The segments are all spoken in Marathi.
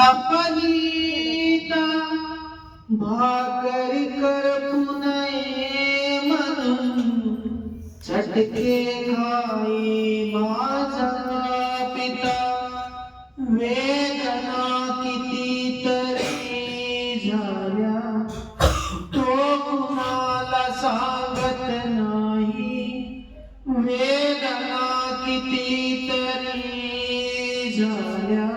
आपलीता भाकरी करपू नये म्हणून चटके खाई माझा पिता. वेदना किती तरी झाल्या तो कुणाला सांगत नाही. वेदना किती तरी झाल्या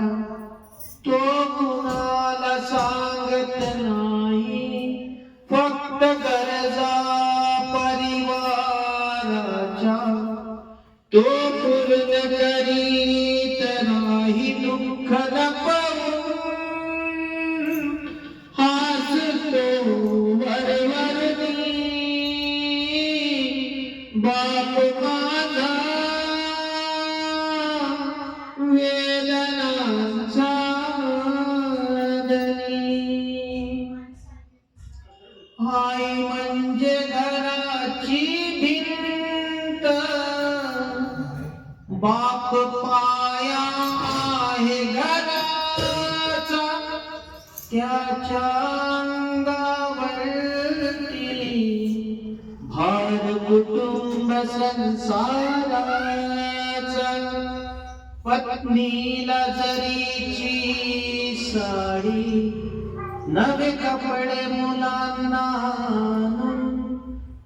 तो कुणाला सांगत नाही. फक्त गरजा परिवाराच्या तो पूर्ण करीत नाही. दुःख लपवून हसतो वरवरती बाप माझा वेदनांचा आई म्हणजे घराची भिंत, बाप पाया आहे घराचा. त्याच्या अंगावरती भार कुटुंब संसाराचा. पत्नीला जरीची साडी नवे कपडे मुलांना आणून.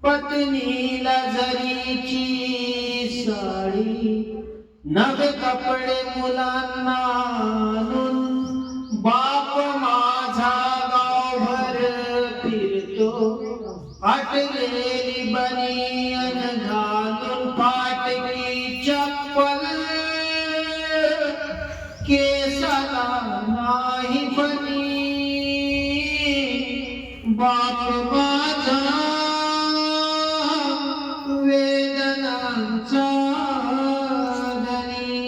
पत्नीला जरीची साडी नवे कपडे मुलांना आणून. बाप माझा गावभर फिरतो फाटलेली बनियन घालून. फाटली चप्पल केसाला नाही बनी. बाप माझा वेदनांचा धनी.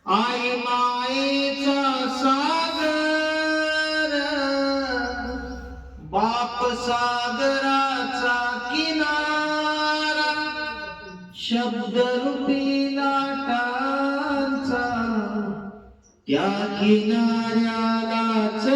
आई मायेचा सागर, बाप सागराचा किनारा. शब्दरूपी लाटांचा त्या किनाऱ्यालाच